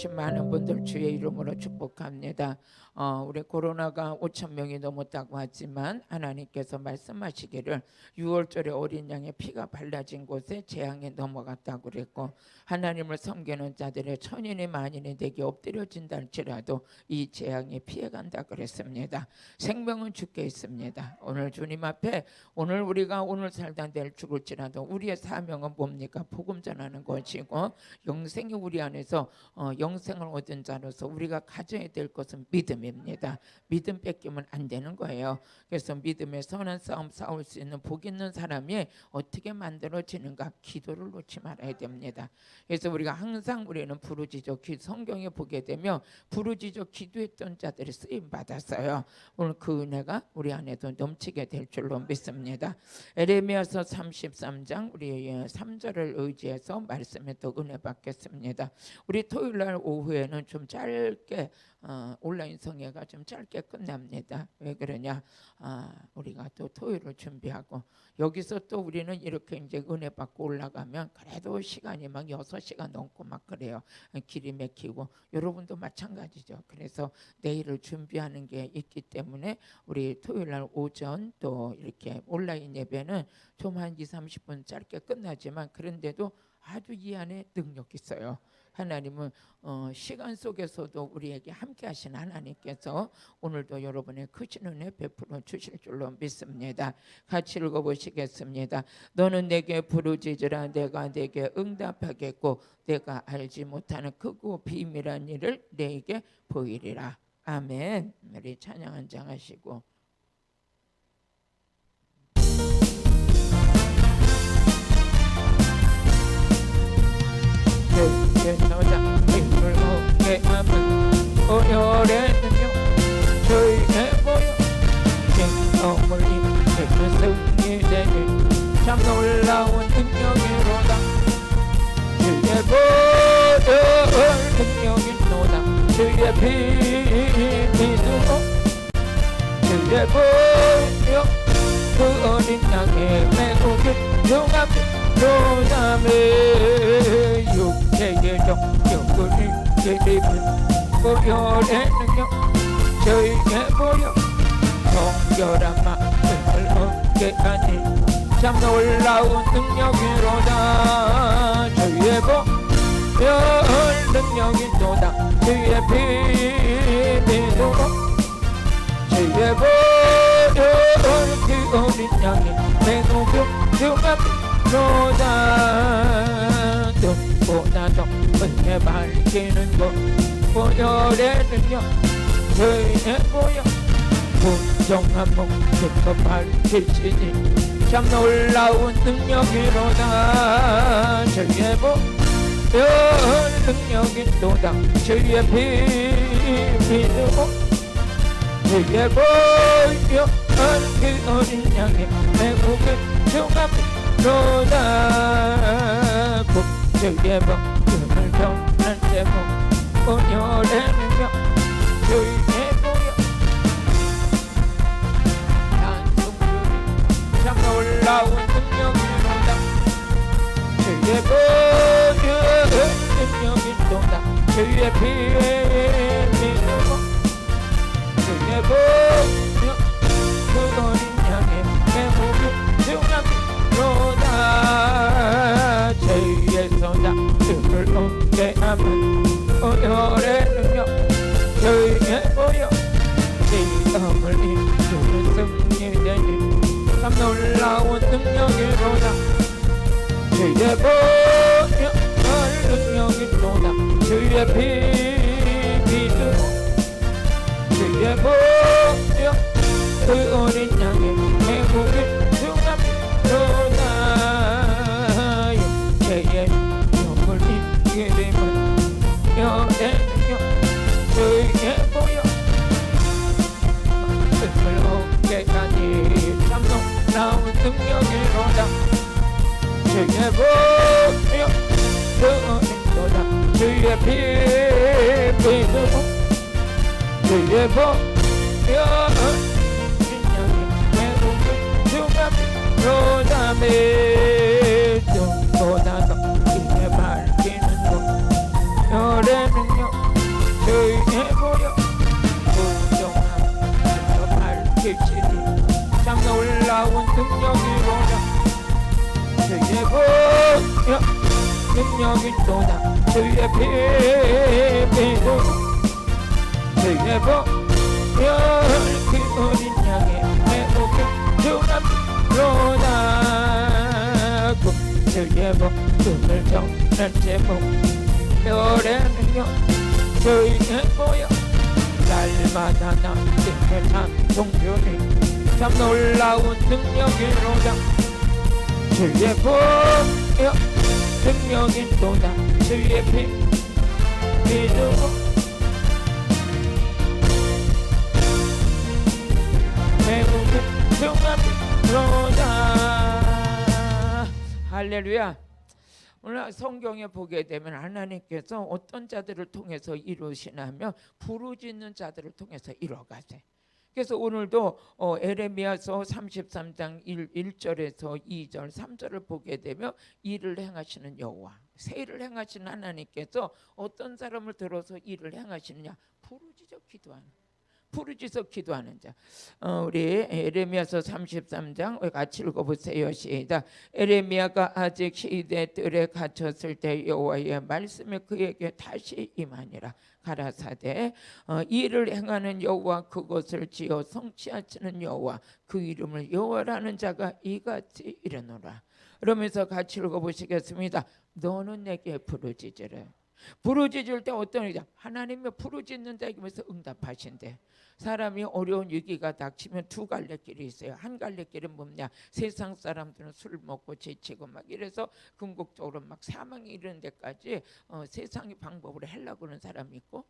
많은 분들 주의 이름으로 축복합니다. 우리 코로나가 5천 명이 넘었다고 하지만 하나님께서 말씀하시기를 6월절에 어린 양의 피가 발라진 곳에 재앙이 넘어갔다고 그랬고, 하나님을 섬기는 자들의 천인이 만인이 되게 엎드려진다 할지라도 이 재앙이 피해간다 그랬습니다. 생명은 주께 있습니다. 오늘 주님 앞에 오늘 우리가 오늘 살다 내일 죽을지라도 우리의 사명은 뭡니까? 복음 전하는 것이고, 영생이 우리 안에서 영생을 얻은 자로서 우리가 가져야 될 것은 믿음입니다. 믿음 뺏기면 안 되는 거예요. 그래서 믿음의 선한 싸움 싸울 수 있는 복 있는 사람이 어떻게 만들어지는가? 기도를 놓지 말아야 됩니다. 그래서 우리가 항상 우리는 부르짖어 성경에 보게 되면 부르짖어 기도했던 자들이 쓰임 받았어요. 오늘 그 은혜가 우리 안에도 넘치게 될 줄로 믿습니다. 에레미야서 33장 우리 3절을 의지해서 말씀에 또 은혜 받겠습니다. 우리 토요일날 오후에는 좀 짧게 온라인 성회가 좀 짧게 끝납니다. 왜 그러냐? 우리가 또 토요일을 준비하고 여기서 또 우리는 이렇게 이제 은혜 받고 올라가면 그래도 시간이 막 6시간 넘고 막 그래요. 길이 막히고 여러분도 마찬가지죠. 그래서 내일을 준비하는 게 있기 때문에 우리 토요일날 오전 또 이렇게 온라인 예배는 좀 한 20-30분 짧게 끝나지만 그런데도 아주 이 안에 능력이 있어요. 하나님은 시간 속에서도 우리에게 함께 하신 하나님께서 오늘도 여러분의 크신 은혜 베풀어 주실 줄로 믿습니다. 같이 읽어보시겠습니다. 너는 내게 부르짖으라 내가 내게 응답하겠고 내가 알지 못하는 크고 비밀한 일을 내게 보이리라. 아멘. 우리 찬양 한 장 하시고 저장 힘을 얻게 하면 오열에는요 저희의 보여 킹덤을 이끄는 승리되니 참 놀라운 능력이로다. 주의 보혈 능력이로다. 주의 피 믿으고 주의 보혈 그 어린 양의 매우 귀중한 로담의 육체의 정력을 일으키는 보혈의 능력 저희의 보혈 정결한 마음을 얻게 하니 참 놀라운 능력이로다. 저희의 보혈 능력이로다. 주의 피 믿으고 주의 보혈 그 어린 양이 매우 귀중한 로다. 눈보다 더 은혜 밝히는 것 보혈의 능력 저희의 보혈 분정한 목숨도 밝히시니 참 놀라운 능력이로다. 저희의 보혈 능력이로다. 저희의 피 믿으고 주의 보혈 그 어린 양의 매우 귀중한 로다. 주의 복음을 전한 제목 보혈의 능력 주의 보혈 단숨주니 참 놀라운 능력이로다. 주의 보혈 능력이로다. 주의 피에 믿고 주의 보혈 그 어린 양의 매우 귀중한 로다. 죄의 소작들을 얻게 하면 보혈의 능력 저희의 보혈 시험을 이기는 승리되니 참 놀라운 능력이로다. 주의 보혈 능력이로다. 주의 피 믿으고 주의 보혈 그 어린 양의 매우 귀중한 로다. 육체의 영을 입게 되면 혈의 능력 주의 보혈 뜻을 얻게 하니 참 놀라운 능력이로다. 주의 보혈 그 어린 로다. 주의 피 믿으고 주의 보혈 로담의 눈보다 더 크게 밝히는 것 혈의 능력 능력이 또다 주의 피로 주의 보혈 그 어린 양의 회복을 주남로다 주의 복음을 전할 제목 열의 능력 주의 보혈 날마다 나를 찬송주니 참 놀라운 능력이로다 주의 보혈 능력이 또다 주의 피로 회복을 주남로다 할렐루야. 오늘 성경에 보게 되면 하나님께서 어떤 자들을 통해서 이루시냐면 부르짖는 자들을 통해서 이루어가세요. 그래서 오늘도 에레미야서 33장 1절에서 2절 3절을 보게 되면 일을 행하시는 여호와 새 일을 행하시는 하나님께서 어떤 사람을 들어서 일을 행하시느냐 부르짖어 기도하는 자. 우리 에레미야서 33장 같이 읽어보세요. 시작. 에레미야가 아직 시대 뜰에 갇혔을 때 여호와의 말씀이 그에게 다시 임하니라. 가라사대 이를 행하는 여호와 그것을 지어 성취하시는 여호와 그 이름을 여호와라는 자가 이같이 이르노라. 그러면서 같이 읽어보시겠습니다. 너는 내게 부르짖으라. 부르짖을 때 어떤 의자 하나님이 부르짖는 자에게서 응답하신대. 사람이 어려운 위기가 닥치면 두 갈래 길이 있어요. 한 갈래 길은 뭐냐? 세상 사람들은 술 먹고 지치고 막 이래서 궁극적으로 막 사망이 이르는 데까지 세상의 방법으로 하려고 하는 사람이 있고,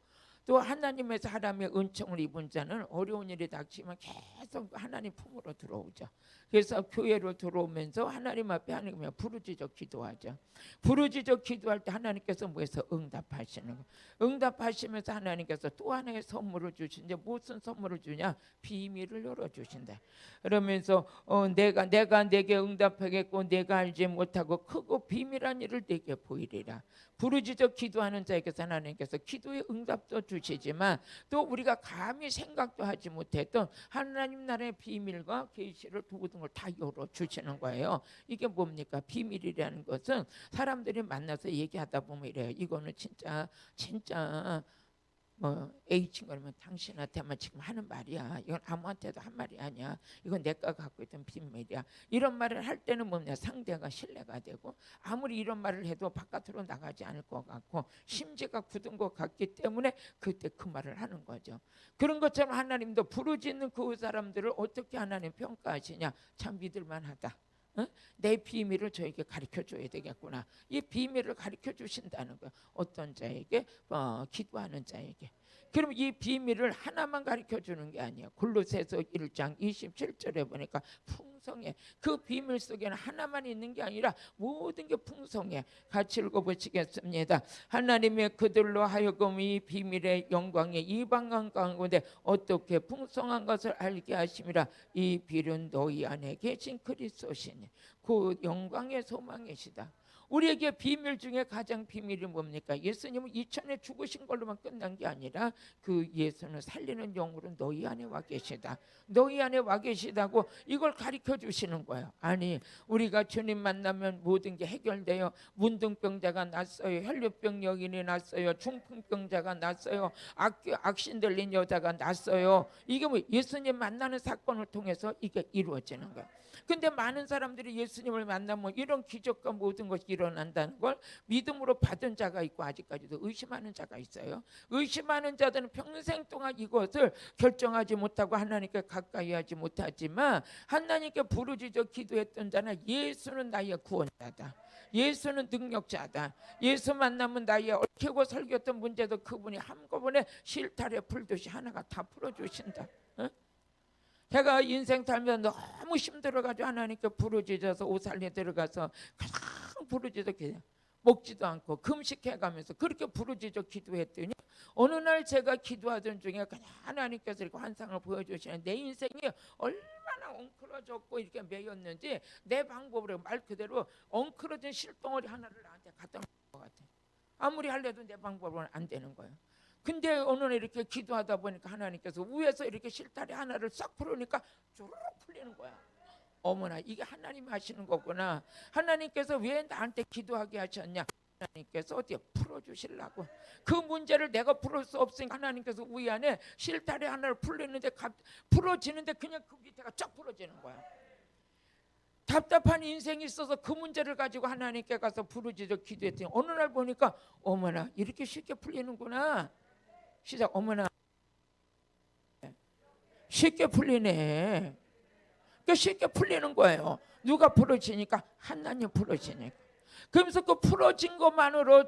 또 하나님의 사람의 은총을 입은 자는 어려운 일이 닥치면 계속 하나님 품으로 들어오죠. 그래서 교회로 들어오면서 하나님 앞에 하나님을 부르짖어 기도하죠. 부르짖어 기도할 때 하나님께서 뭐해서 응답하시는 거예요. 응답하시면서 하나님께서 또 하나의 선물을 주신데 무슨 선물을 주냐? 비밀을 열어주신다. 그러면서 내가 내게 응답하겠고 내가 알지 못하고 크고 비밀한 일을 내게 보이리라. 부르짖어 기도하는 자에게서 하나님께서 기도의 응답도 주시지만 또 우리가 감히 생각도 하지 못했던 하나님 나라의 비밀과 계시를 모든 걸 다 열어주시는 거예요. 이게 뭡니까? 비밀이라는 것은 사람들이 만나서 얘기하다 보면 이래요. 이거는 진짜 A 친구라면 당신한테만 지금 하는 말이야. 이건 아무한테도 한 말이 아니야. 이건 내가 갖고 있던 비밀이야. 이런 말을 할 때는 뭐냐? 상대가 신뢰가 되고 아무리 이런 말을 해도 바깥으로 나가지 않을 것 같고 심지가 굳은 것 같기 때문에 그때 그 말을 하는 거죠. 그런 것처럼 하나님도 부르짖는 그 사람들을 어떻게 하나님 평가하시냐? 참 믿을만하다. 내 비밀을 저에게 가르쳐 줘야 되겠구나. 이 비밀을 가르쳐 주신다는 거예요. 어떤 자에게? 기도하는 자에게. 그럼 이 비밀을 하나만 가르쳐 주는 게 아니에요. 골로새서 1장 27절에 보니까 풍성해. 그 비밀 속에는 하나만 있는 게 아니라 모든 게 풍성해. 같이 읽어보시겠습니다. 하나님의 그들로 하여금 이 비밀의 영광의 이방 가운데 어떻게 풍성한 것을 알게 하심이라. 이 비밀은 너희 안에 계신 그리스도시니 그 영광의 소망이시다. 우리에게 비밀 중에 가장 비밀이 뭡니까? 예수님은 이천에 죽으신 걸로만 끝난 게 아니라 그 예수는 살리는 영으로 너희 안에 와 계시다. 너희 안에 와 계시다고 이걸 가르쳐 주시는 거예요. 아니 우리가 주님 만나면 모든 게 해결돼요. 문둥병자가 낫어요. 혈류병 여인이 낫어요. 중풍병자가 낫어요. 악신 들린 여자가 낫어요. 이게 뭐 예수님 만나는 사건을 통해서 이게 이루어지는 거예요. 근데 많은 사람들이 예수님을 만나면 이런 기적과 모든 것이 일어난다는 걸 믿음으로 받은 자가 있고 아직까지도 의심하는 자가 있어요. 의심하는 자들은 평생 동안 이것을 결정하지 못하고 하나님께 가까이 하지 못하지만 하나님께 부르짖어 기도했던 자는 예수는 나의 구원자다. 예수는 능력자다. 예수 만나면 나의 얽히고 설겼던 문제도 그분이 한꺼번에 실타래 풀듯이 하나가 다 풀어주신다. 제가 인생 살면서 너무 힘들어가지고 하나님께 부르짖어서 오살리에 들어가서 그냥 부르짖어 기도 먹지도 않고 금식해가면서 그렇게 부르짖어 기도했더니 어느 날 제가 기도하던 중에 그냥 하나님께서 이렇게 환상을 보여주시는 내 인생이 얼마나 엉클어졌고 이렇게 매였는지 내 방법으로 말 그대로 엉클어진 실덩어리 하나를 나한테 갖다 놓은 것 같아. 아무리 하려도 내 방법으로는 안 되는 거예요. 근데 어느 날 이렇게 기도하다 보니까 하나님께서 위에서 이렇게 실타래 하나를 싹 풀으니까 쭈르륵 풀리는 거야. 어머나 이게 하나님이 하시는 거구나. 하나님께서 왜 나한테 기도하게 하셨냐? 하나님께서 어디에 풀어주시려고. 그 문제를 내가 풀을 수 없으니까 하나님께서 우리 안에 실타래 하나를 풀리는데 풀어지는데 그냥 그 밑에가 쫙 풀어지는 거야. 답답한 인생이 있어서 그 문제를 가지고 하나님께 가서 부르짖어 기도했더니 어느 날 보니까 어머나 이렇게 쉽게 풀리는구나. 시작. 어머나 쉽게 풀리네. 그러니까 쉽게 풀리는 거예요. 누가 풀어지니까? 하나님 풀어지니까. 그러면서 그 풀어진 것만으로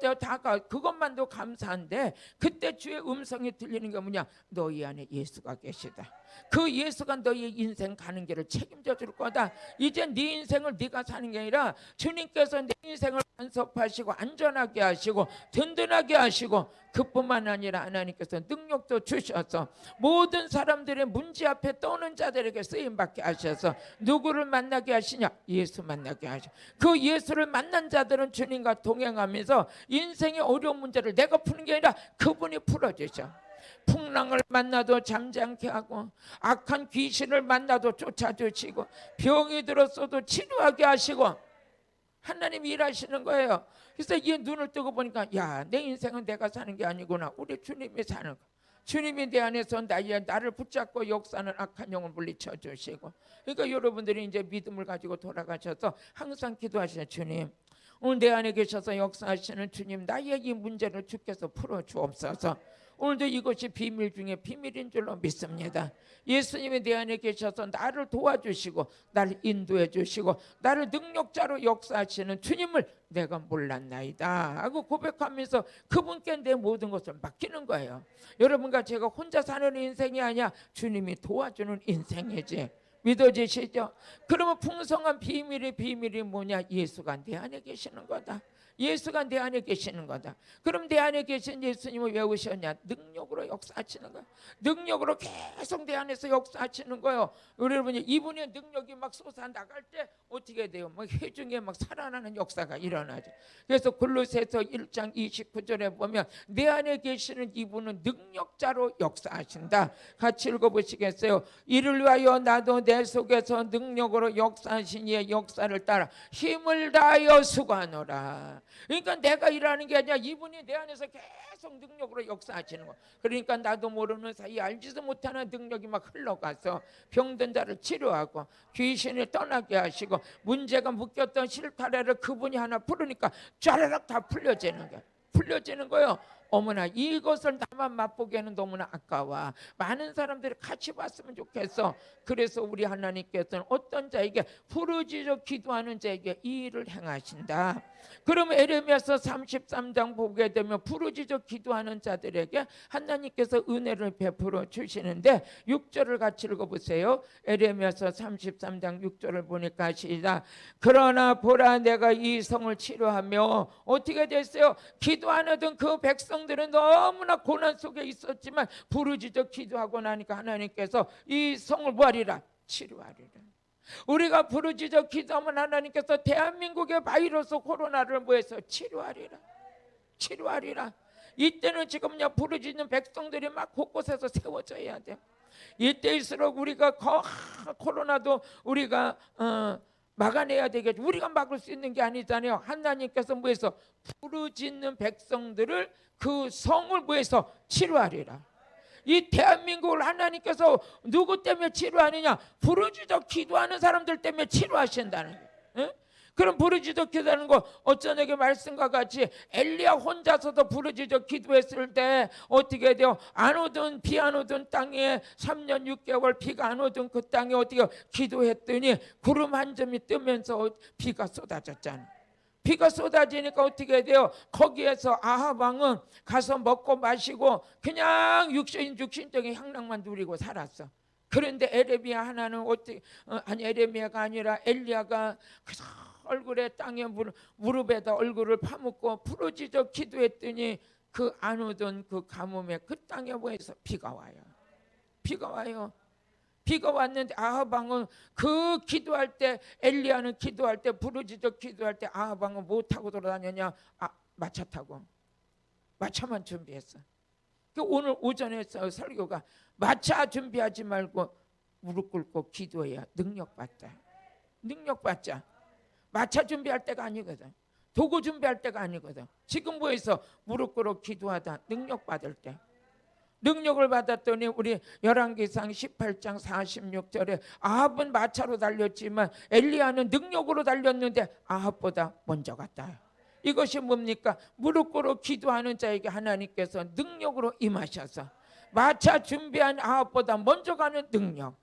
그것만도 감사한데 그때 주의 음성이 들리는 게 뭐냐? 너희 안에 예수가 계시다. 그 예수가 너희 인생 가는 길을 책임져 줄 거다. 이제 네 인생을 네가 사는 게 아니라 주님께서 내 인생을 간섭하시고 안전하게 하시고 든든하게 하시고 그뿐만 아니라 하나님께서 능력도 주셔서 모든 사람들의 문제 앞에 떠오는 자들에게 쓰임받게 하셔서 누구를 만나게 하시냐? 예수 만나게 하셔. 그 예수를 만난 자들은 주님과 동행하면서 인생의 어려운 문제를 내가 푸는 게 아니라 그분이 풀어주셔. 풍랑을 만나도 잠잠케 하고 악한 귀신을 만나도 쫓아주시고 병이 들었어도 치료하게 하시고 하나님이 일하시는 거예요. 그래서 이 눈을 뜨고 보니까 야, 내 인생은 내가 사는 게 아니구나. 우리 주님이 사는 거. 주님이 내 안에서 나를 붙잡고 역사는 악한 영을 물리쳐 주시고. 그러니까 여러분들이 이제 믿음을 가지고 돌아가셔서 항상 기도하시는 주님, 오늘 내 안에 계셔서 역사하시는 주님, 나의 이 문제를 주께서 풀어 주옵소서. 오늘도 이것이 비밀 중에 비밀인 줄로 믿습니다. 예수님이 내 안에 계셔서 나를 도와주시고 나를 인도해 주시고 나를 능력자로 역사하시는 주님을 내가 몰랐나이다 하고 고백하면서 그분께 내 모든 것을 맡기는 거예요. 여러분과 제가 혼자 사는 인생이 아니야. 주님이 도와주는 인생이지. 믿어지시죠? 그러면 풍성한 비밀이 뭐냐? 예수가 내 안에 계시는 거다. 예수가 내 안에 계시는 거다. 그럼 내 안에 계신 예수님을 왜 오셨냐? 능력으로 역사하시는 거야. 능력으로 계속 내 안에서 역사하시는 거예요. 여러분이 이분의 능력이 막 솟아나갈 때 어떻게 돼요? 막 회중에 막 살아나는 역사가 일어나죠. 그래서 골로새서 1장 29절에 보면 내 안에 계시는 이분은 능력자로 역사하신다. 같이 읽어보시겠어요? 이를 위하여 나도 내 속에서 능력으로 역사하신 이의 역사를 따라 힘을 다하여 수고하노라. 그러니까 내가 일하는 게 아니라 이분이 내 안에서 계속 능력으로 역사하시는 거. 그러니까 나도 모르는 사이 알지도 못하는 능력이 막 흘러가서 병든 자를 치료하고 귀신을 떠나게 하시고 문제가 묶였던 실타래를 그분이 하나 풀으니까 쫘라락 다 풀려지는 거야. 풀려지는 거예요. 어머나 이것을 나만 맛보기에는 너무나 아까워. 많은 사람들이 같이 봤으면 좋겠어. 그래서 우리 하나님께서는 어떤 자에게 부르짖어 기도하는 자에게 이 일을 행하신다. 그러면 에레미야서 33장 보게 되면 부르짖어 기도하는 자들에게 하나님께서 은혜를 베풀어 주시는데 6절을 같이 읽어보세요. 에레미야서 33장 6절을 보니까 시작. 그러나 보라 내가 이 성을 치료하며 어떻게 됐어요? 기도하던 그 백성들은 너무나 고난 속에 있었지만 부르짖어 기도하고 나니까 하나님께서 이 성을 뭐하리라? 치료하리라. 우리가 부르짖어 기도하면 하나님께서 대한민국의 바이러스 코로나를 뭐해서 치료하리라. 치료하리라. 이때는 지금요 부르짖는 백성들이 막 곳곳에서 세워져야 돼. 이때일수록 우리가 코로나도 우리가 막아내야 되겠죠. 우리가 막을 수 있는 게 아니잖아요. 하나님께서 뭐해서 부르짖는 백성들을 그 성을 뭐해서 치료하리라. 이 대한민국을 하나님께서 누구 때문에 치료하느냐? 부르짖어 기도하는 사람들 때문에 치료하신다는 거예요. 응? 그럼 부르짖어 기도하는 거 어쩌냐게 말씀과 같이 엘리야 혼자서도 부르짖어 기도했을 때 어떻게 돼요? 안 오던 비 안 오던 땅에 3년 6개월 비가 안 오던 그 땅에 어떻게 기도했더니 구름 한 점이 뜨면서 비가 쏟아졌잖아요. 비가 쏟아지니까 어떻게 돼요? 거기에서 아합 왕은 가서 먹고 마시고 그냥 육신적인 향락만 누리고 살았어. 그런데 에레미야 하나는 에레미야가 아니라 엘리야가 얼굴에 땅에 무릎에다 얼굴을 파묻고 부르짖어 기도했더니 그 안 오던 그 가뭄에 그 땅에 뭐해서 비가 와요. 비가 와요. 비가 왔는데 아합 왕은 그 기도할 때 엘리야는 기도할 때 부르짖어 기도할 때 아합 왕은 뭐 타고 돌아다녔냐? 마차 타고 마차만 준비했어. 오늘 오전에 설교가 마차 준비하지 말고 무릎 꿇고 기도해야 능력 받자. 능력 받자. 마차 준비할 때가 아니거든. 도구 준비할 때가 아니거든. 지금 뭐해서 무릎 꿇어 기도하다 능력 받을 때. 능력을 받았더니 우리 열왕기상 18장 46절에 아합은 마차로 달렸지만 엘리야는 능력으로 달렸는데 아합보다 먼저 갔다. 이것이 뭡니까? 무릎 꿇어 기도하는 자에게 하나님께서 능력으로 임하셔서 마차 준비한 아합보다 먼저 가는 능력.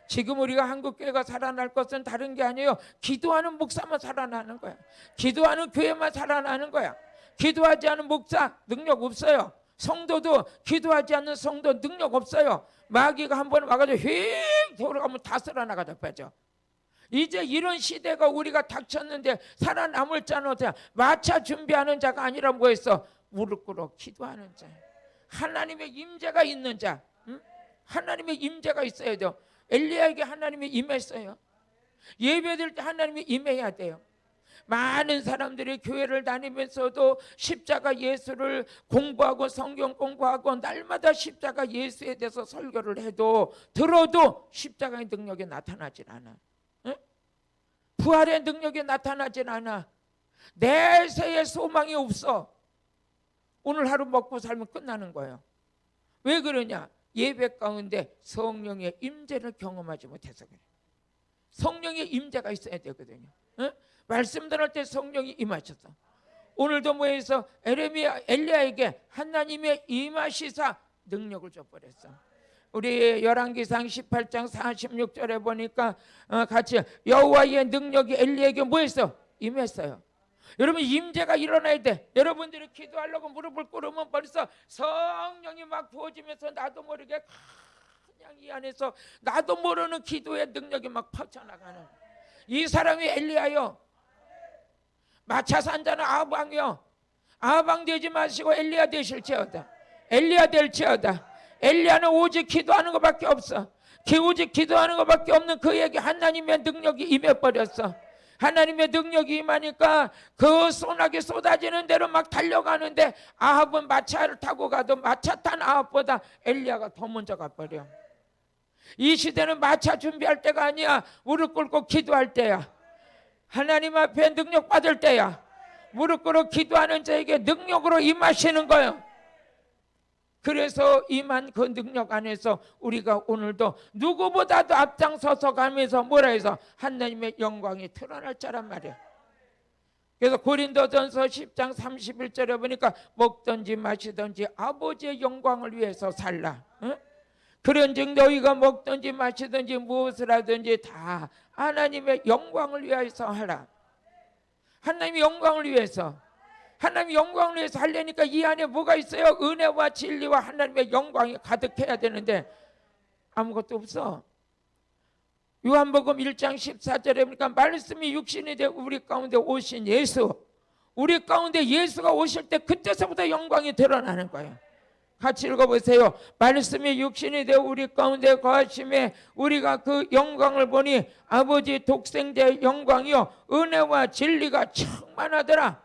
지금 우리가 한국교회가 살아날 것은 다른 게 아니에요. 기도하는 목사만 살아나는 거야. 기도하는 교회만 살아나는 거야. 기도하지 않은 목사 능력 없어요. 성도도 기도하지 않는 성도 능력 없어요. 마귀가 한 번 와가지고 휙 돌아가면 다 쓸어나가다 빠져. 이제 이런 시대가 우리가 닥쳤는데 살아남을 자는 어때요? 마차 준비하는 자가 아니라 뭐했어? 무릎 꿇어 기도하는 자. 하나님의 임재가 있는 자. 응? 하나님의 임재가 있어야 돼요. 엘리야에게 하나님이 임했어요. 예배드릴 때 하나님이 임해야 돼요. 많은 사람들이 교회를 다니면서도 십자가 예수를 공부하고 성경 공부하고 날마다 십자가 예수에 대해서 설교를 해도 들어도 십자가의 능력이 나타나질 않아. 응? 부활의 능력이 나타나질 않아. 내세의 소망이 없어. 오늘 하루 먹고 살면 끝나는 거예요. 왜 그러냐? 예배 가운데 성령의 임재를 경험하지 못해서 그래. 성령의 임재가 있어야 되거든요. 응? 말씀 들을 때 성령이 임하셔서 오늘도 뭐해서 엘리야에게 하나님의 임하시사 능력을 줘버렸어. 우리 열왕기상 18장 46절에 보니까 같이 여호와의 능력이 엘리야에게 뭐했어? 임했어요. 여러분 임재가 일어나야 돼. 여러분들이 기도하려고 무릎을 꿇으면 벌써 성령이 막 부어지면서 나도 모르게 그냥 이 안에서 나도 모르는 기도의 능력이 막 퍼져나가는 이 사람이 엘리야요. 마차 산자는 아합왕이요. 아합왕 되지 마시고 엘리야 되실지어다. 엘리야 될지어다. 엘리야는 오직 기도하는 것밖에 없어. 오직 기도하는 것밖에 없는 그에게 하나님의 능력이 임해버렸어. 하나님의 능력이 임하니까 그 소나기 쏟아지는 대로 막 달려가는데 아합은 마차를 타고 가도 마차 탄 아합보다 엘리야가 더 먼저 가버려. 이 시대는 마차 준비할 때가 아니야. 무릎 꿇고 기도할 때야. 하나님 앞에 능력 받을 때야. 무릎 꿇어 기도하는 자에게 능력으로 임하시는 거예요. 그래서 임한 그 능력 안에서 우리가 오늘도 누구보다도 앞장서서 가면서 뭐라 해서 하나님의 영광이 드러날 자란 말이야. 그래서 고린도전서 10장 31절에 보니까 먹든지 마시든지 아버지의 영광을 위해서 살라. 응? 그런즉 너희가 먹든지 마시든지 무엇을 하든지 다 하나님의 영광을 위해서 하라. 하나님의 영광을 위해서. 하나님의 영광을 위해서 하려니까 이 안에 뭐가 있어요? 은혜와 진리와 하나님의 영광이 가득해야 되는데 아무것도 없어. 요한복음 1장 14절에 보니까 말씀이 육신이 되어 우리 가운데 오신 예수. 우리 가운데 예수가 오실 때 그때서부터 영광이 드러나는 거예요. 같이 읽어보세요. 말씀이 육신이 되어 우리 가운데 거하심에 우리가 그 영광을 보니 아버지 독생자의 영광이요 은혜와 진리가 충만하더라.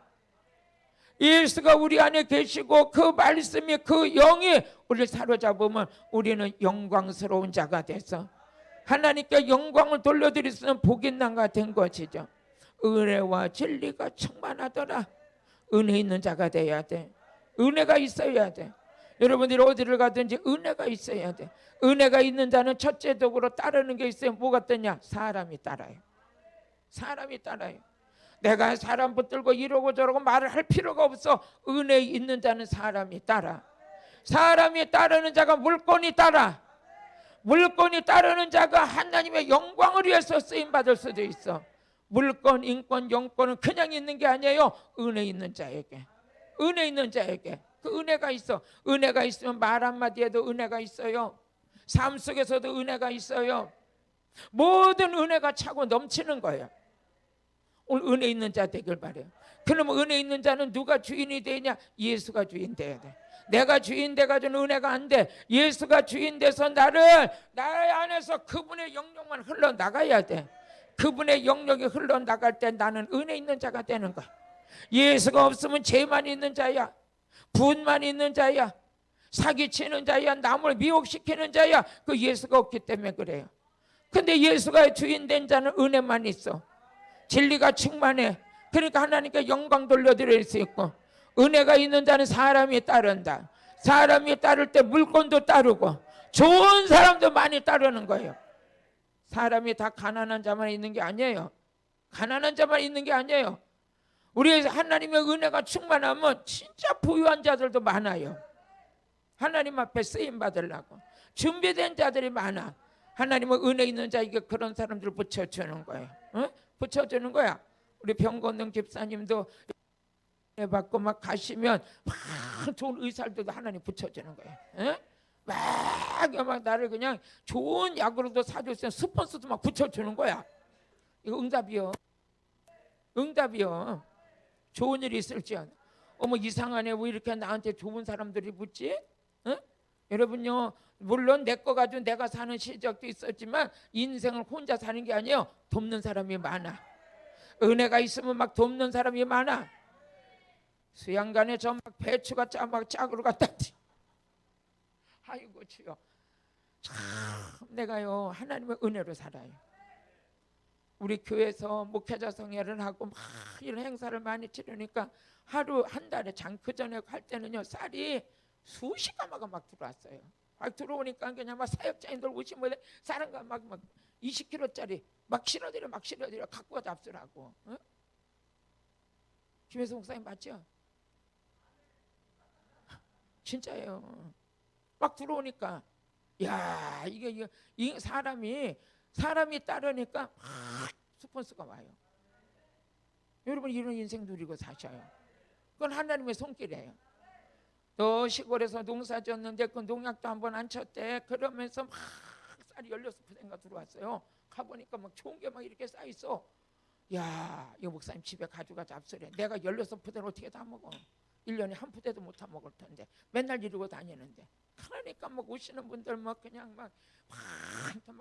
예수가 우리 안에 계시고 그 말씀이 그 영이 우리를 사로잡으면 우리는 영광스러운 자가 돼서 하나님께 영광을 돌려드릴 수 있는 복인난가 된 것이죠. 은혜와 진리가 충만하더라. 은혜 있는 자가 돼야 돼. 은혜가 있어야 돼. 여러분들이 어디를 가든지 은혜가 있어야 돼. 은혜가 있는 자는 첫째 덕으로 따르는 게 있어요. 뭐가 뜨냐? 사람이 따라요. 사람이 따라요. 내가 사람 붙들고 이러고 저러고 말을 할 필요가 없어. 은혜 있는 자는 사람이 따라. 사람이 따르는 자가 물건이 따라. 물건이 따르는 자가 하나님의 영광을 위해서 쓰임받을 수도 있어. 물건, 인권, 영권은 그냥 있는 게 아니에요. 은혜 있는 자에게. 은혜 있는 자에게. 그 은혜가 있어. 은혜가 있으면 말 한마디에도 은혜가 있어요. 삶 속에서도 은혜가 있어요. 모든 은혜가 차고 넘치는 거예요. 오늘 은혜 있는 자 되길 바래요. 그러면 은혜 있는 자는 누가 주인이 되냐? 예수가 주인 돼야 돼. 내가 주인 돼가지고 은혜가 안 돼. 예수가 주인 돼서 나의 안에서 그분의 영역만 흘러나가야 돼. 그분의 영역이 흘러나갈 때 나는 은혜 있는 자가 되는 거야. 예수가 없으면 죄만 있는 자야. 분만 있는 자야. 사기치는 자야. 남을 미혹시키는 자야. 그 예수가 없기 때문에 그래요. 근데 예수가 주인 된 자는 은혜만 있어. 진리가 충만해. 그러니까 하나님께 영광 돌려드릴 수 있고, 은혜가 있는 자는 사람이 따른다. 사람이 따를 때 물건도 따르고 좋은 사람도 많이 따르는 거예요. 사람이 다 가난한 자만 있는 게 아니에요. 가난한 자만 있는 게 아니에요. 우리 하나님의 은혜가 충만하면 진짜 부유한 자들도 많아요. 하나님 앞에 쓰임 받으려고 준비된 자들이 많아. 하나님의 은혜 있는 자에게 그런 사람들을 붙여주는 거예요. 어? 붙여주는 거야. 우리 병건능 집사님도 받고 막 가시면 막 좋은 의사들도 하나님 붙여주는 거예요. 어? 막 나를 그냥 좋은 약으로도 사줬어요. 스폰서도 막 붙여주는 거야. 이거 응답이요. 응답이요. 좋은 일이 있을지언. 어머 이상하네, 왜 이렇게 나한테 좋은 사람들이 붙지? 어? 여러분요, 물론 내 거 가지고 내가 사는 시적도 있었지만 인생을 혼자 사는 게 아니에요. 돕는 사람이 많아. 은혜가 있으면 막 돕는 사람이 많아. 수양간에 저 막 배추가 막 짝으로 갔다지. 아이고 주여, 참 내가요 하나님의 은혜로 살아요. 우리 교회에서 목회자 성회를 하고 막 이런 행사를 많이 치르니까 하루 한 달에 그 전에 할 때는요 쌀이 수십 가마가 막 들어왔어요. 막 들어오니까 그냥 막 사역자인들 오시면 쌀은 막 20kg짜리 막 실어드려 갖고 와 잡수라고. 어? 김혜수 목사님 맞죠? 진짜예요. 막 들어오니까 야 이게 사람이 따르니까 막 스폰서가 와요. 여러분 이런 인생 누리고 사셔요. 그건 하나님의 손길이에요. 또 시골에서 농사 졌는데 그 농약도 한번 안 쳤대. 그러면서 막 쌀이 16포대가 들어왔어요. 가보니까 막 좋은 게 막 이렇게 쌓여있어. 야, 이 목사님 집에 가져가 잡수래. 내가 16포대를 어떻게 다 먹어? 1년에 한 푸대도 못 다 먹을 텐데 맨날 이러고 다니는데. 그러니까 막 오시는 분들 막 그냥 막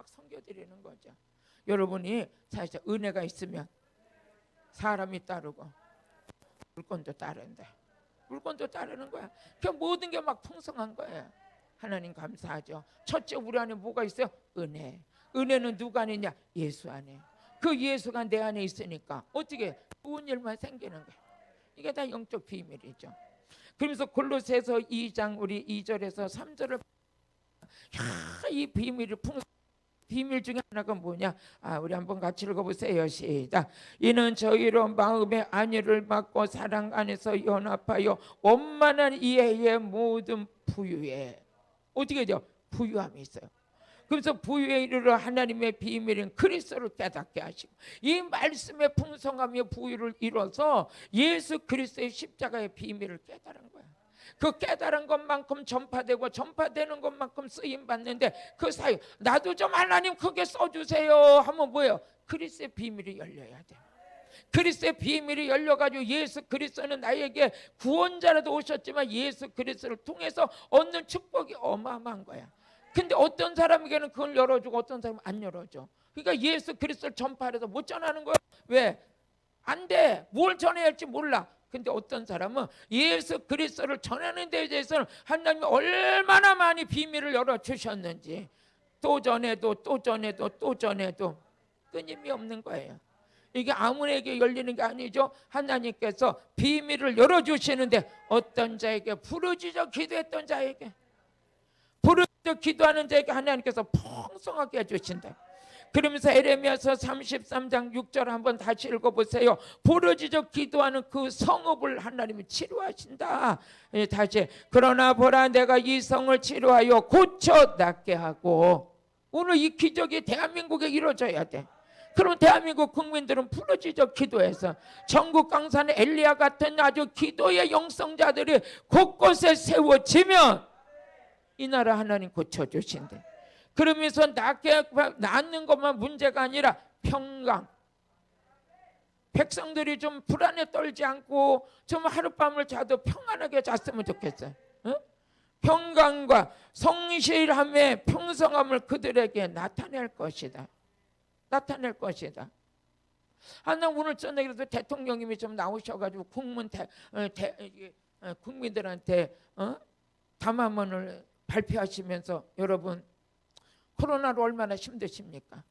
섬겨드리는 거죠. 여러분이 사실 은혜가 있으면 사람이 따르고 물건도 따른다. 물건도 따르는 거야. 그 모든 게 막 풍성한 거예요. 하나님 감사하죠. 첫째 우리 안에 뭐가 있어요? 은혜. 은혜는 누가 안에 있냐? 예수 안에. 그 예수가 내 안에 있으니까 어떻게 좋은 일만 생기는 거야. 이게 다 영적 비밀이죠. 그러면서 골로새서 2장 우리 2절에서 3절을 이 비밀을 비밀 중에 하나가 뭐냐? 우리 한번 같이 읽어보세요. 시작. 이는 저희로 마음의 안위를 받고 사랑 안에서 연합하여 원만한 이해의 모든 부유에 어떻게 돼요? 부유함이 있어요. 그래서 부유에 이르러 하나님의 비밀인 그리스도를 깨닫게 하시고 이 말씀의 풍성함의 부유를 이뤄서 예수 그리스도의 십자가의 비밀을 깨달은 거야. 그 깨달은 것만큼 전파되는 것만큼 쓰임 받는데 그 사이 나도 좀 하나님 크게 써주세요 하면 뭐예요? 그리스도의 비밀이 열려야 돼. 그리스도의 비밀이 열려가지고 예수 그리스도는 나에게 구원자라도 오셨지만 예수 그리스도를 통해서 얻는 축복이 어마어마한 거야. 근데 어떤 사람에게는 그걸 열어주고 어떤 사람은 안 열어줘. 그러니까 예수 그리스도를 전파해서 못 전하는 거야. 왜? 안 돼. 뭘 전해야 할지 몰라. 근데 어떤 사람은 예수 그리스도를 전하는 데 대해서는 하나님이 얼마나 많이 비밀을 열어주셨는지 또 전해도 끊임이 없는 거예요. 이게 아무에게 열리는 게 아니죠. 하나님께서 비밀을 열어주시는데 어떤 자에게 부르짖어 기도했던 자에게 부르짖어 기도하는 자에게 하나님께서 풍성하게 해주신다. 그러면서 에레미야서 33장 6절 한번 다시 읽어보세요. 부르짖어 기도하는 그 성읍을 하나님이 치료하신다. 다시 그러나 보라 내가 이 성을 치료하여 고쳐 낫게 하고 오늘 이 기적이 대한민국에 이루어져야 돼. 그럼 대한민국 국민들은 부르짖어 기도해서 전국 강산의 엘리야 같은 아주 기도의 영성자들이 곳곳에 세워지면 이 나라 하나님 고쳐주신대. 그러면서 낫는 것만 문제가 아니라 평강. 백성들이 좀 불안에 떨지 않고 좀 하룻밤을 자도 평안하게 잤으면 좋겠어요. 어? 평강과 성실함의 평성함을 그들에게 나타낼 것이다. 나타낼 것이다. 나 오늘 저녁에도 대통령님이 좀 나오셔가지고 국민들한테 담화문을 발표하시면서 여러분 코로나로 얼마나 힘드십니까?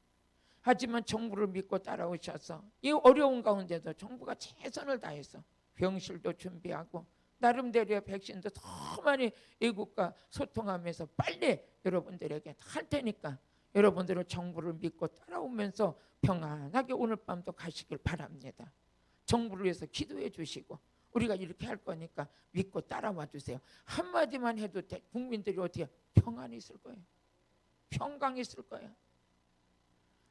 하지만 정부를 믿고 따라오셔서 이 어려운 가운데도 정부가 최선을 다해서 병실도 준비하고 나름대로의 백신도 더 많이 외국과 소통하면서 빨리 여러분들에게 할 테니까 여러분들은 정부를 믿고 따라오면서 평안하게 오늘 밤도 가시길 바랍니다. 정부를 위해서 기도해 주시고 우리가 이렇게 할 거니까 믿고 따라와 주세요. 한마디만 해도 국민들이 어떻게 평안이 있을 거예요. 평강이 있을 거예요.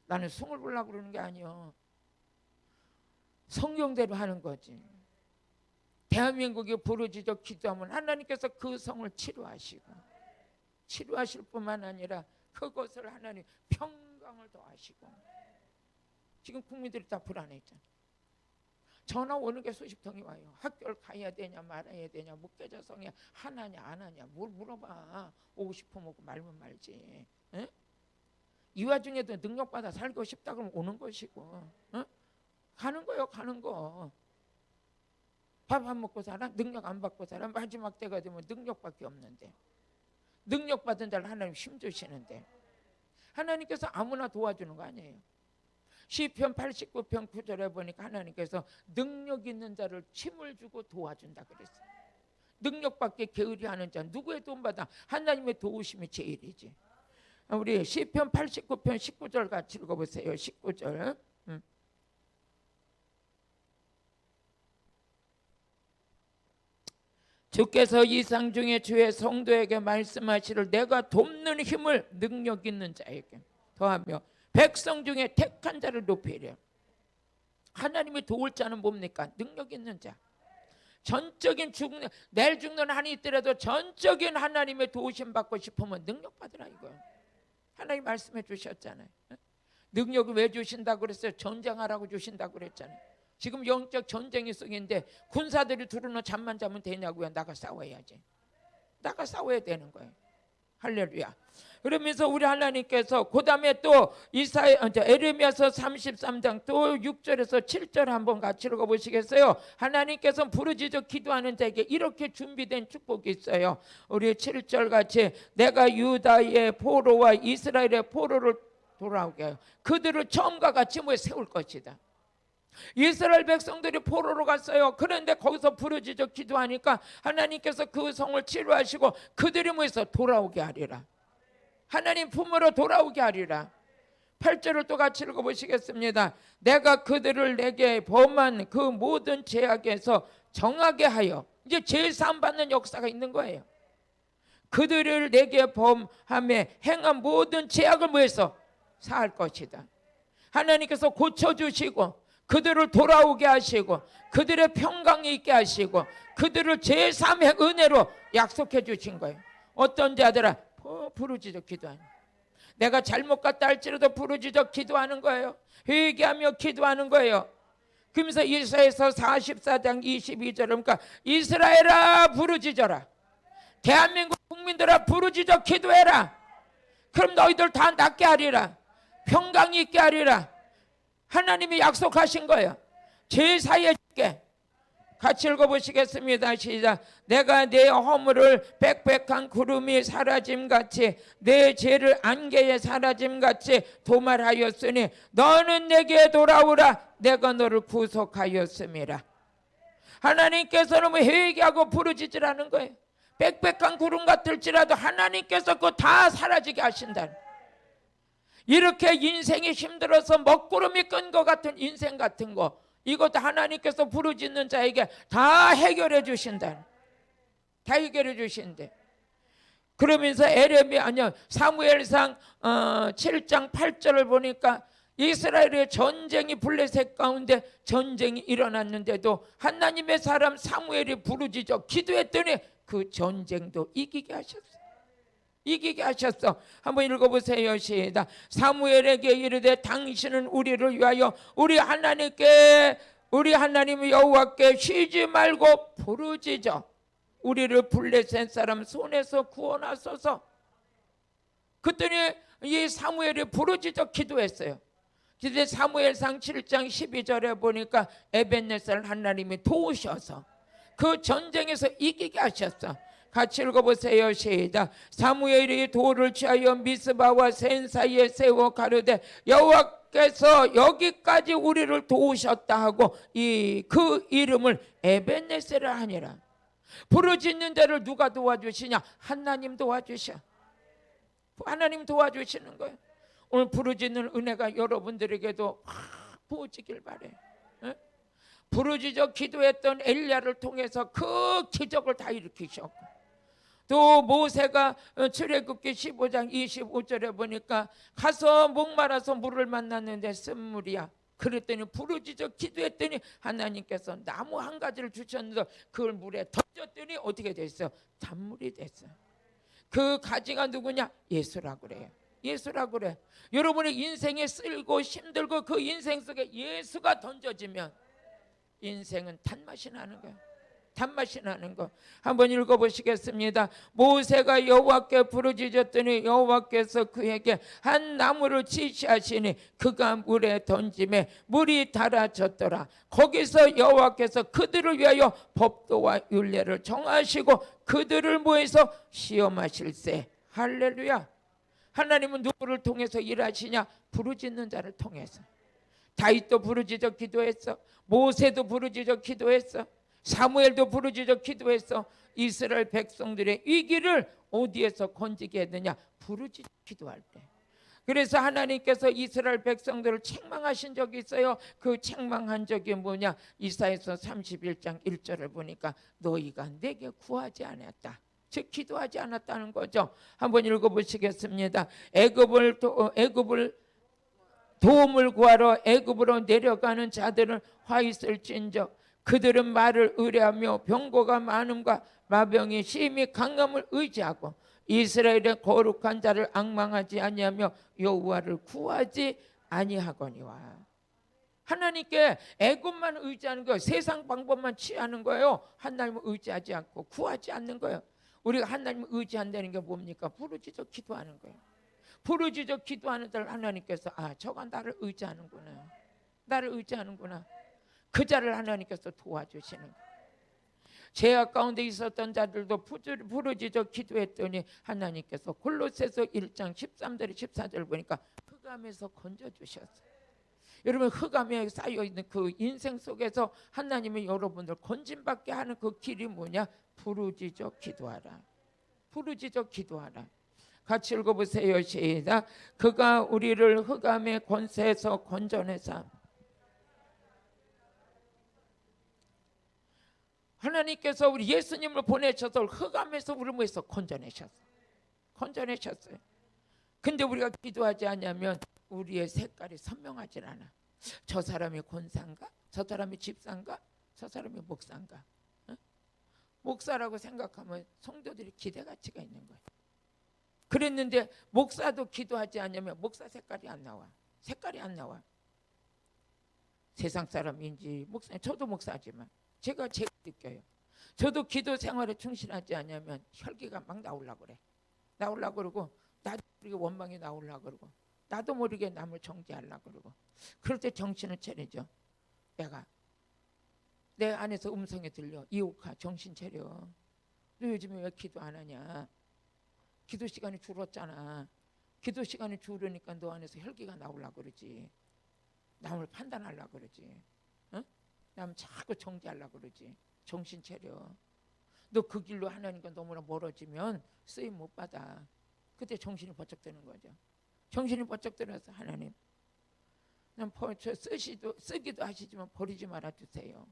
나는 성을 보려고 그러는 게 아니요. 성경대로 하는 거지. 대한민국이 부르짖어 기도하면 하나님께서 그 성을 치료하실 뿐만 아니라 그것을 하나님 평강을 더하시고. 지금 국민들이 다 불안해있잖아. 전화 오는 게 수십 통이 와요. 학교를 가야 되냐 말아야 되냐 목회자성이야 하나냐 안 하냐 뭘 물어봐. 오고 싶으면 오고 말면 말지. 에? 이 와중에도 능력받아 살고 싶다 그러면 오는 것이고. 에? 가는 거요. 가는 거. 밥 안 먹고 살아? 능력 안 받고 살아? 마지막 때가 되면 능력밖에 없는데. 능력받은 자를 하나님 힘주시는데 하나님께서 아무나 도와주는 거 아니에요. 시편 89편 9절에 보니까 하나님께서 능력 있는 자를 힘을 주고 도와준다 그랬어요. 능력밖에 게으리하는 자 누구의 도움받아? 하나님의 도우심이 제일이지. 우리 시편 89편 19절 같이 읽어보세요. 19절. 주께서 이상 중에 주의 성도에게 말씀하시를 내가 돕는 힘을 능력 있는 자에게 더하며 백성 중에 택한 자를 높이려. 하나님이 도울 자는 뭡니까? 능력 있는 자. 전적인 내일 죽는 한이 있더라도 전적인 하나님의 도우심 받고 싶으면 능력 받으라 이거예요. 하나님 말씀해 주셨잖아요. 능력을 왜 주신다고 그랬어요? 전쟁하라고 주신다고 그랬잖아요. 지금 영적 전쟁이 속인데 군사들이 두루는 잠만 자면 되냐고요. 나가 싸워야지. 나가 싸워야 되는 거예요. 할렐루야. 그러면서 우리 하나님께서 그 다음에 또 에레미야서 33장 또 6절에서 7절 한번 같이 읽어보시겠어요? 하나님께서 부르짖어 기도하는 자에게 이렇게 준비된 축복이 있어요. 우리 7절 같이 내가 유다의 포로와 이스라엘의 포로를 돌아오게 하여 그들을 처음과 같이 세울 것이다. 이스라엘 백성들이 포로로 갔어요. 그런데 거기서 부르짖어 기도하니까 하나님께서 그 성을 치료하시고 그들이 돌아오게 하리라. 하나님 품으로 돌아오게 하리라. 8절을 또 같이 읽어보시겠습니다. 내가 그들을 내게 범한 그 모든 죄악에서 정하게 하여 이제 죄 사함 받는 역사가 있는 거예요. 그들을 내게 범함에 행한 모든 죄악을 사할 것이다. 하나님께서 고쳐주시고 그들을 돌아오게 하시고 그들의 평강이 있게 하시고 그들을 제3의 은혜로 약속해 주신 거예요. 어떤 자들아 부르짖어 기도하는, 내가 잘못 갔다 할지라도 부르짖어 기도하는 거예요. 회개하며 기도하는 거예요. 그러면서 이사야서 44장 22절 그러니까 이스라엘아 부르짖어라. 대한민국 국민들아 부르짖어 기도해라. 그럼 너희들 다 낫게 하리라. 평강이 있게 하리라. 하나님이 약속하신 거예요. 제사에 줄게. 같이 읽어보시겠습니다. 시작. 내가 내 허물을 빽빽한 구름이 사라짐같이 내 죄를 안개에 사라짐같이 도말하였으니 너는 내게 돌아오라. 내가 너를 구속하였음이라. 하나님께서는 회개하고 부르짖으라는 거예요. 빽빽한 구름 같을지라도 하나님께서 그거 다 사라지게 하신다. 이렇게 인생이 힘들어서 먹구름이 끈 것 같은 인생 같은 거 이것도 하나님께서 부르짖는 자에게 다 해결해 주신다. 다 해결해 주신대. 그러면서 사무엘상 7장 8절을 보니까 이스라엘의 전쟁이 블레셋 가운데 전쟁이 일어났는데도 하나님의 사람 사무엘이 부르짖어 기도했더니 그 전쟁도 이기게 하셨어요. 이기게 하셨어. 한번 읽어보세요. 시작. 사무엘에게 이르되 당신은 우리를 위하여 우리 하나님 여호와께 쉬지 말고 부르짖어 우리를 블레셋 사람 손에서 구원하소서. 그랬더니 이 사무엘이 부르짖어 기도했어요. 근데 사무엘상 7장 12절에 보니까 에벤네살 하나님이 도우셔서 그 전쟁에서 이기게 하셨어. 같이 읽어보세요. 시작. 사무엘이 돌을 취하여 미스바와 센 사이에 세워 가르되 여호와께 하나님께서 여기까지 우리를 도우셨다 하고 그 이름을 에벤네셀을 하니라. 부르짖는 자를 누가 도와주시냐? 하나님 도와주셔. 하나님 도와주시는 거예요. 오늘 부르짖는 은혜가 여러분들에게도 부어지길 바래. 부르짖어 기도했던 엘리야를 통해서 그 기적을 다 일으키셨고, 또 모세가 출애굽기 15장 25절에 보니까 가서 목말라서 물을 만났는데 쓴물이야. 그랬더니 부르짖어 기도했더니 하나님께서 나무 한 가지를 주셨는데 그걸 물에 던졌더니 어떻게 됐어? 단물이 됐어. 그 가지가 누구냐? 예수라 그래요. 예수라 그래. 여러분의 인생에 쓸고 힘들고 그 인생 속에 예수가 던져지면 인생은 단맛이 나는 거예요. 단맛이 나는 거. 한번 읽어보시겠습니다. 모세가 여호와께 부르짖었더니 여호와께서 그에게 한 나무를 지시하시니 그가 물에 던짐에 물이 닳아졌더라. 거기서 여호와께서 그들을 위하여 법도와 율례를 정하시고 그들을 모여서 시험하실세. 할렐루야. 하나님은 누구를 통해서 일하시냐? 부르짖는 자를 통해서. 다윗도 부르짖어 기도했어. 모세도 부르짖어 기도했어. 사무엘도 부르짖어 기도했어. 이스라엘 백성들의 위기를 어디에서 건지게 했느냐? 부르짖어 기도할 때. 그래서 하나님께서 이스라엘 백성들을 책망하신 적이 있어요. 그 책망한 적이 뭐냐? 이사야서 31장 1절을 보니까 너희가 내게 구하지 않았다. 즉 기도하지 않았다는 거죠. 한번 읽어보시겠습니다. 애굽을 도움을 구하러 애굽으로 내려가는 자들은 화 있을진저 그들은 말을 의뢰하며 병거가 많음과 마병이 심히 강함을 의지하고 이스라엘의 거룩한 자를 앙망하지 아니하며 여호와를 구하지 아니하거니와. 하나님께 애굽만 의지하는 거예요. 세상 방법만 취하는 거예요. 하나님을 의지하지 않고 구하지 않는 거예요. 우리가 하나님을 의지한다는 게 뭡니까? 부르짖어 기도하는 거예요. 부르짖어 기도하는 자를 하나님께서 저가 나를 의지하는구나. 나를 의지하는구나. 그 자를 하나님께서 도와주시는 거예요. 죄악 가운데 있었던 자들도 부르짖어 기도했더니 하나님께서 골로새서 1장 13절 14절 보니까 흑암에서 건져주셨어요. 여러분 흑암에 쌓여있는 그 인생 속에서 하나님이 여러분들 건짐받게 하는 그 길이 뭐냐? 부르짖어 기도하라. 부르짖어 기도하라. 같이 읽어보세요. 시작. 그가 우리를 흑암의 권세에서 건져내사. 하나님께서 우리 예수님을 보내셔서 흑암에서 우리를 위해서 건져내셨어요. 근데 우리가 기도하지 않으면 우리의 색깔이 선명하지 않아. 저 사람이 권사인가? 저 사람이 집사인가? 저 사람이 목사인가? 목사라고 생각하면 성도들이 기대가치가 있는 거예요. 그랬는데 목사도 기도하지 않으면 목사 색깔이 안 나와. 색깔이 안 나와. 세상 사람인지 목사, 저도 목사지만 제가 느껴요. 저도 기도 생활에 충실하지 않으면 혈기가 막 나오려고 그래. 나오려고 그러고 나도 모르게 원망이 나오려고 그러고 나도 모르게 남을 정죄하려고 그러고 그럴 때 정신을 차리죠. 내 안에서 음성이 들려. 이옥아 정신 차려. 너 요즘에 왜 기도 안 하냐? 기도 시간이 줄었잖아. 기도 시간이 줄으니까 너 안에서 혈기가 나오려고 그러지. 남을 판단하려고 그러지. 남 자꾸 정죄하려고 그러지. 정신 차려. 너 그 길로 하나님과 너무나 멀어지면 쓰임 못 받아. 그때 정신이 번쩍 드는 거죠. 정신이 번쩍 들어서 하나님 난 쓰기도 하시지만 버리지 말아 주세요.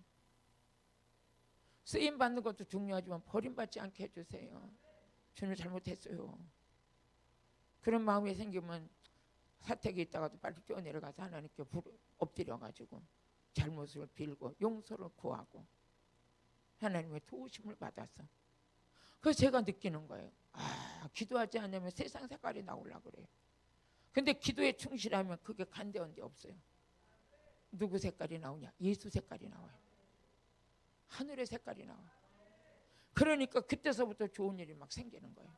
쓰임 받는 것도 중요하지만 버림받지 않게 해주세요. 주님 잘못했어요. 그런 마음이 생기면 사택에 있다가도 빨리 뛰어내려가서 하나님께 엎드려가지고 잘못을 빌고 용서를 구하고 하나님의 도우심을 받아서 그래서 제가 느끼는 거예요. 기도하지 않으면 세상 색깔이 나오려고 그래요. 근데 기도에 충실하면 그게 간대한 데 없어요. 누구 색깔이 나오냐? 예수 색깔이 나와요. 하늘의 색깔이 나와요. 그러니까 그때서부터 좋은 일이 막 생기는 거예요.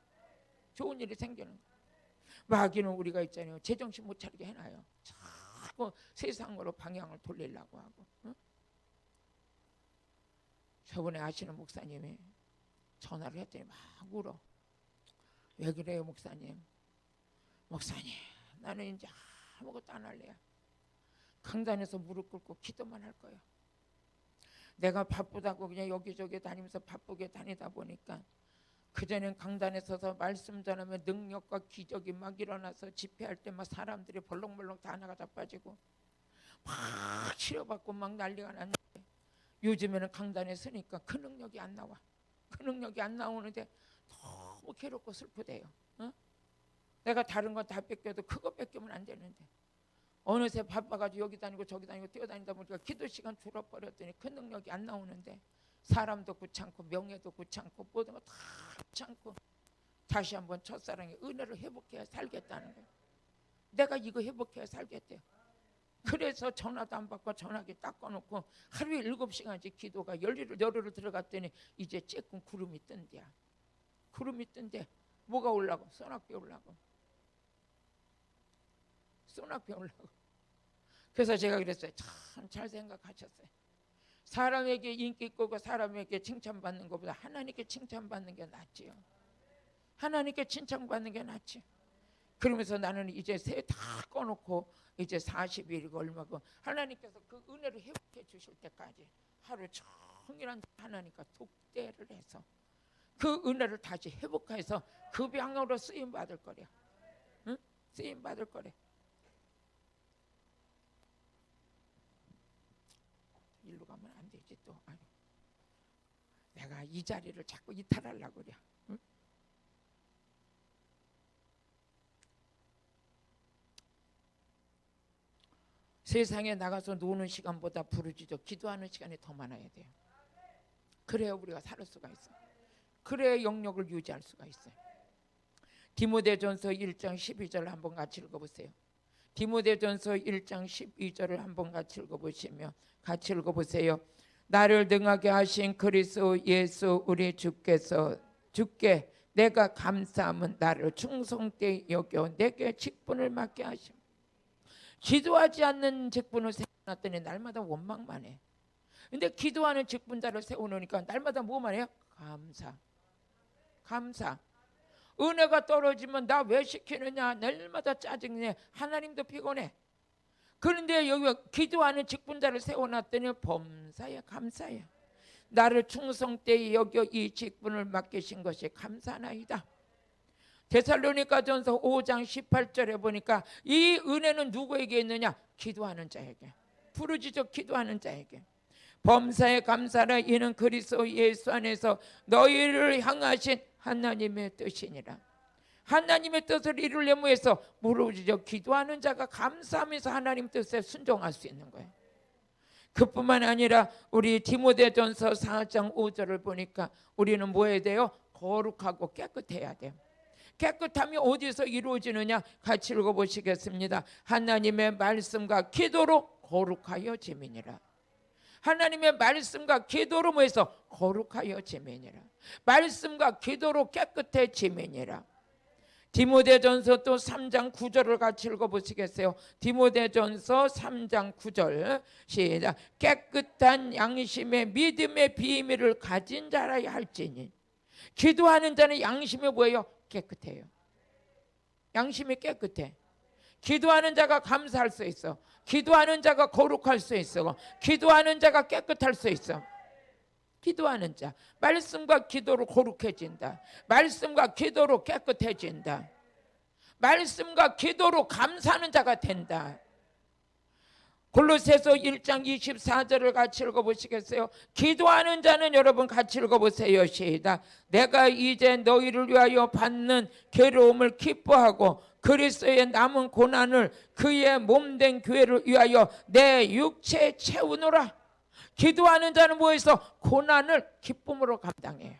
좋은 일이 생기는 거예요. 마귀는 우리가 있잖아요. 제정신 못 차리게 해놔요. 자꾸 세상으로 방향을 돌리려고 하고. 저번에 아시는 목사님이 전화를 했더니 막 울어. 왜 그래요 목사님? 목사님 나는 이제 아무것도 안 할래요. 강단에서 무릎 꿇고 기도만 할 거예요. 내가 바쁘다고 그냥 여기저기 다니면서 바쁘게 다니다 보니까 그전엔 강단에 서서 말씀 전하면 능력과 기적이 막 일어나서 집회할 때 막 사람들이 벌렁벌렁 다 나가 자빠지고 막 치료받고 막 난리가 났는데 요즘에는 강단에 서니까 그 능력이 안 나와. 그 능력이 안 나오는데 너무 괴롭고 슬프대요. 어? 내가 다른 건 다 뺏겨도 그거 뺏기면 안 되는데 어느새 바빠가지고 여기 다니고 저기 다니고 뛰어다니다 보니까 기도 시간 줄어버렸더니 그 능력이 안 나오는데 사람도 귀찮고 명예도 귀찮고 모든 거 다 귀찮고 다시 한번 첫사랑의 은혜를 회복해야 살겠다는 거예요. 내가 이거 회복해야 살겠대요. 그래서 전화도 안 받고 전화기 딱 꺼놓고 하루에 7시간씩 기도가 열흘을 들어갔더니 이제 쬐끔 구름이 뜬대야. 구름이 뜬대. 뭐가 올라고? 소낙비 올라고. 소낙비 올라고. 그래서 제가 그랬어요. 참 잘 생각하셨어요. 사람에게 인기 있고 사람에게 칭찬받는 것보다 하나님께 칭찬받는 게 낫지요. 하나님께 칭찬받는 게 낫지. 그러면서 나는 이제 새 다 꺼놓고 이제 40일이고 얼마고 하나님께서 그 은혜를 회복해 주실 때까지 하루 종일 하나님과 독대를 해서 그 은혜를 다시 회복해서 그 방향으로 쓰임 받을 거래. 응? 쓰임 받을 거래. 일로 가면 안 되지 또. 아니, 내가 이 자리를 자꾸 이탈하려고 그래. 응? 세상에 나가서 노는 시간보다 부르짖어 기도하는 시간이 더 많아야 돼요. 그래야 우리가 살 수가 있어요. 그래야 영역을 유지할 수가 있어요. 디모데전서 1장 12절 한번 같이 읽어보세요. 디모데전서 1장 12절을 한번 같이 읽어보시면 같이 읽어보세요. 나를 능하게 하신 그리스도 예수 우리 주께 내가 감사함은 나를 충성되이 여겨 내게 직분을 맡게 하심. 기도하지 않는 직분을 세워놨더니 날마다 원망만 해. 근데 기도하는 직분자를 세워놓으니까 날마다 뭐만 해요? 감사. 은혜가 떨어지면 나 왜 시키느냐 날마다 짜증내. 하나님도 피곤해. 그런데 여기 기도하는 직분자를 세워놨더니 범사에 감사해. 나를 충성되이 여겨 이 직분을 맡기신 것이 감사나이다. 데살로니가전서 5장 18절에 보니까 이 은혜는 누구에게 있느냐? 기도하는 자에게. 부르짖어 기도하는 자에게. 범사에 감사라. 이는 그리스도 예수 안에서 너희를 향하신 하나님의 뜻이니라. 하나님의 뜻을 이루려고 해서 부르짖어 기도하는 자가 감사하면서 하나님 뜻에 순종할 수 있는 거예요. 그뿐만 아니라 우리 디모데전서 4장 5절을 보니까 우리는 뭐 해야 돼요? 거룩하고 깨끗해야 돼요. 깨끗함이 어디서 이루어지느냐? 같이 읽어보시겠습니다. 하나님의 말씀과 기도로 거룩하여 지민이라. 하나님의 말씀과 기도로 뭐해서 거룩하여 지민이라. 말씀과 기도로 깨끗해지민이라. 디모데전서 또 3장 9절을 같이 읽어보시겠어요? 디모데전서 3장 9절 시작. 깨끗한 양심의 믿음의 비밀을 가진 자라야 할지니. 기도하는 자는 양심이 뭐예요? 깨끗해요. 양심이 깨끗해. 기도하는 자가 감사할 수 있어. 기도하는 자가 거룩할 수 있어. 기도하는 자가 깨끗할 수 있어. 기도하는 자 말씀과 기도로 거룩해진다. 말씀과 기도로 깨끗해진다. 말씀과 기도로 감사하는 자가 된다. 골로새서 1장 24절을 같이 읽어보시겠어요? 기도하는 자는 여러분 같이 읽어보세요. 시작. 내가 이제 너희를 위하여 받는 괴로움을 기뻐하고 그리스도의 남은 고난을 그의 몸된 교회를 위하여 내 육체에 채우노라. 기도하는 자는 뭐해서 고난을 기쁨으로 감당해요.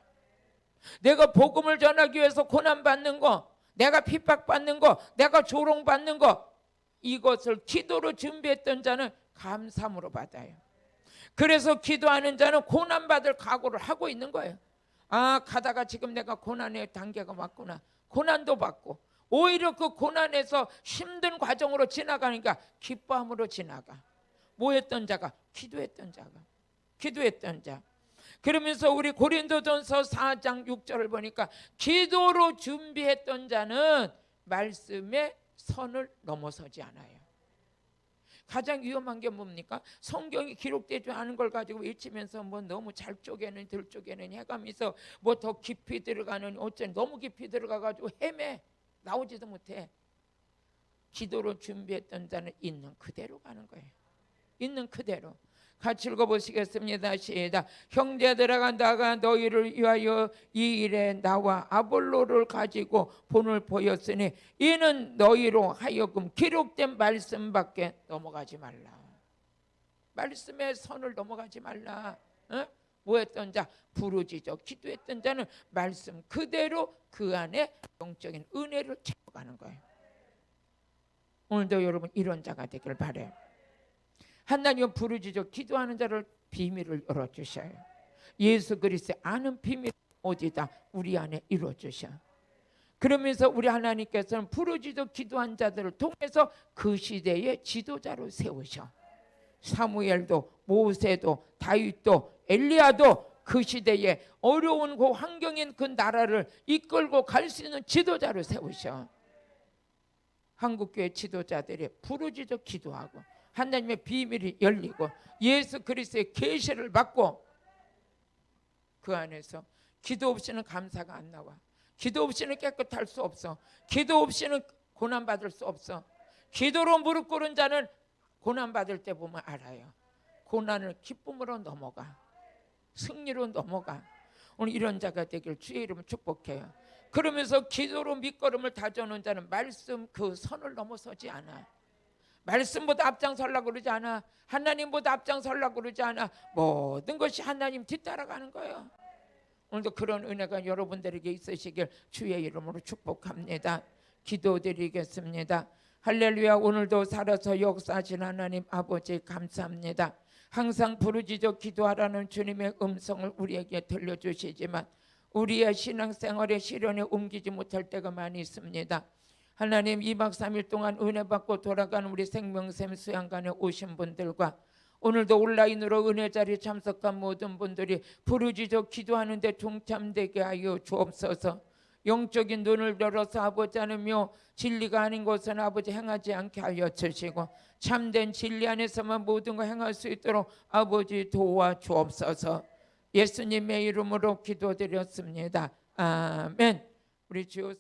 내가 복음을 전하기 위해서 고난받는 거, 내가 핍박받는 거, 내가 조롱받는 거, 이것을 기도로 준비했던 자는 감사함으로 받아요. 그래서 기도하는 자는 고난받을 각오를 하고 있는 거예요. 아, 가다가 지금 내가 고난의 단계가 왔구나. 고난도 받고 오히려 그 고난에서 힘든 과정으로 지나가니까 기뻐함으로 지나가. 뭐 했던 자가? 기도했던 자. 그러면서 우리 고린도전서 4장 6절을 보니까 기도로 준비했던 자는 말씀의 선을 넘어서지 않아요. 가장 위험한 게 뭡니까? 성경이 기록되지 않은 걸 가지고 외치면서 뭐 너무 잘 쪼개는 덜 쪼개는 해가면서 뭐 더 깊이 들어가는 어째 너무 깊이 들어가가지고 헤매 나오지도 못해. 기도로 준비했던 자는 있는 그대로 가는 거예요. 있는 그대로. 같이 읽어보시겠습니다. 시작. 형제들아 내가 너희를 위하여 이 일에 나와 아볼로를 가지고 본을 보였으니 이는 너희로 하여금 기록된 말씀밖에 넘어가지 말라. 말씀의 선을 넘어가지 말라. 뭐 했던 자? 부르짖어 기도했던 자는 말씀 그대로 그 안에 영적인 은혜를 채워가는 거예요. 오늘도 여러분 이런 자가 되길 바라요. 하나님은 부르짖어 기도하는 자를 비밀을 열어주셔요. 예수 그리스도의 아는 비밀 어디다? 우리 안에 이루어주셔. 그러면서 우리 하나님께서는 부르짖어 기도한 자들을 통해서 그 시대의 지도자로 세우셔. 사무엘도 모세도 다윗도 엘리야도 그 시대에 어려운 그 환경인 그 나라를 이끌고 갈 수 있는 지도자로 세우셔. 한국교회 지도자들이 부르짖어 기도하고 하나님의 비밀이 열리고 예수 그리스도의 계시를 받고 그 안에서 기도 없이는 감사가 안 나와. 기도 없이는 깨끗할 수 없어. 기도 없이는 고난받을 수 없어. 기도로 무릎 꿇은 자는 고난받을 때 보면 알아요. 고난을 기쁨으로 넘어가. 승리로 넘어가. 오늘 이런 자가 되길 주의 이름으로 축복해요. 그러면서 기도로 밑거름을 다져놓은 자는 말씀 그 선을 넘어서지 않아. 말씀보다 앞장서려고 그러지 않아. 하나님보다 앞장서려고 그러지 않아. 모든 것이 하나님 뒤따라가는 거예요. 오늘도 그런 은혜가 여러분들에게 있으시길 주의 이름으로 축복합니다. 기도드리겠습니다. 할렐루야. 오늘도 살아서 역사하신 하나님 아버지 감사합니다. 항상 부르짖어 기도하라는 주님의 음성을 우리에게 들려주시지만 우리의 신앙생활의 실현에 옮기지 못할 때가 많이 있습니다. 하나님 2박 3일 동안 은혜 받고 돌아가는 우리 생명샘 수양관에 오신 분들과 오늘도 온라인으로 은혜 자리에 참석한 모든 분들이 부르짖어 기도하는데 동참되게 하여 주옵소서. 영적인 눈을 열어서 아버지 하나며 진리가 아닌 것은 아버지 행하지 않게 하여 주시고 참된 진리 안에서만 모든 걸 행할 수 있도록 아버지 도와주옵소서. 예수님의 이름으로 기도드렸습니다. 아멘. 우리 주여